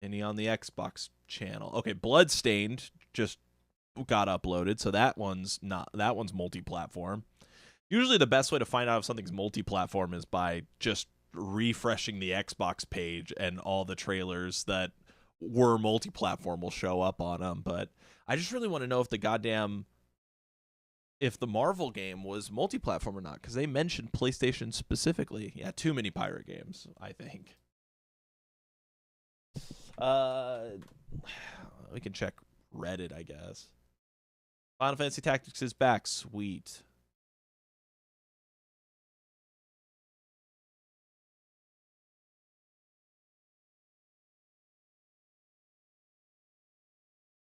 Any on the Xbox channel. Okay, Bloodstained just got uploaded, so that one's multi-platform. Usually the best way to find out if something's multi-platform is by just refreshing the Xbox page, and all the trailers that were multi-platform will show up on them. But I just really want to know if the Marvel game was multi-platform or not, because they mentioned PlayStation specifically. Yeah, too many pirate games, I think. We can check Reddit, I guess. Final Fantasy Tactics is back. Sweet.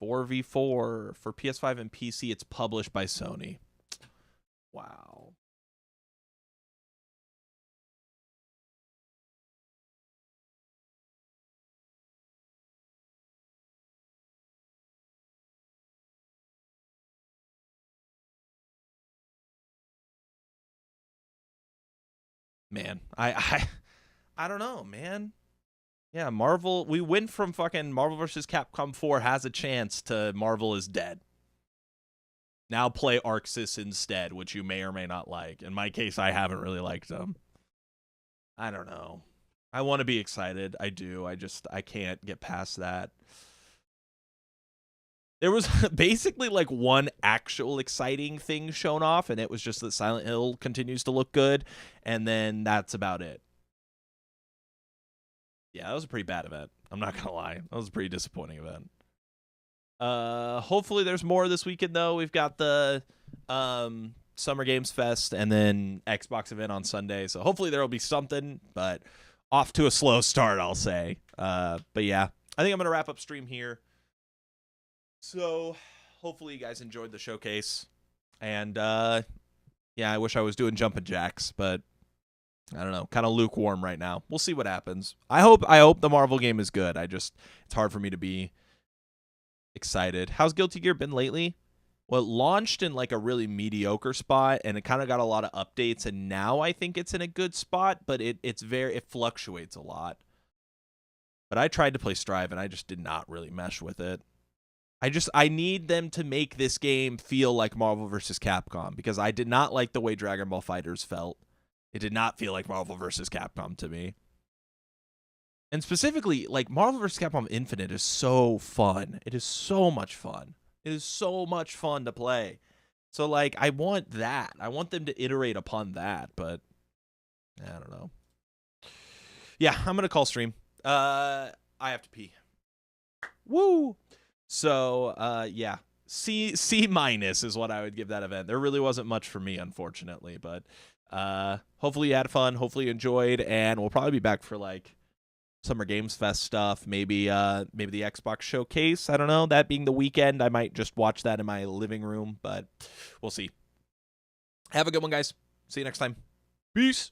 .4v4 for PS5 and PC. It's published by Sony. Wow. Man, I don't know, man. Yeah, Marvel, we went from fucking Marvel vs. Capcom 4 has a chance to Marvel is dead. Now play Arxis instead, which you may or may not like. In my case, I haven't really liked them. I don't know. I want to be excited. I do. I can't get past that. There was basically like one actual exciting thing shown off, and it was just that Silent Hill continues to look good, and then that's about it. Yeah, that was a pretty bad event. I'm not going to lie. That was a pretty disappointing event. Hopefully there's more this weekend, though. We've got the Summer Games Fest and then Xbox event on Sunday, so hopefully there will be something, but off to a slow start, I'll say. But yeah, I think I'm going to wrap up stream here. So hopefully you guys enjoyed the showcase. And yeah, I wish I was doing jumping jacks, but I don't know, kind of lukewarm right now. We'll see what happens. I hope the Marvel game is good. It's hard for me to be excited. How's Guilty Gear been lately? Well, it launched in like a really mediocre spot, and it kind of got a lot of updates, and now I think it's in a good spot, but it fluctuates a lot. But I tried to play Strive, and I just did not really mesh with it. I need them to make this game feel like Marvel vs. Capcom, because I did not like the way Dragon Ball FighterZ felt. It did not feel like Marvel vs. Capcom to me. And specifically, like, Marvel vs. Capcom Infinite is so fun. It is so much fun. It is so much fun to play. So, like, I want that. I want them to iterate upon that, but I don't know. Yeah, I'm going to call stream. I have to pee. Woo! So, yeah. C- is what I would give that event. There really wasn't much for me, unfortunately, but hopefully you had fun, hopefully you enjoyed, and we'll probably be back for like Summer Games Fest stuff, maybe the Xbox showcase. I don't know, that being the weekend, I might just watch that in my living room, but we'll see. Have a good one, guys. See you next time. Peace.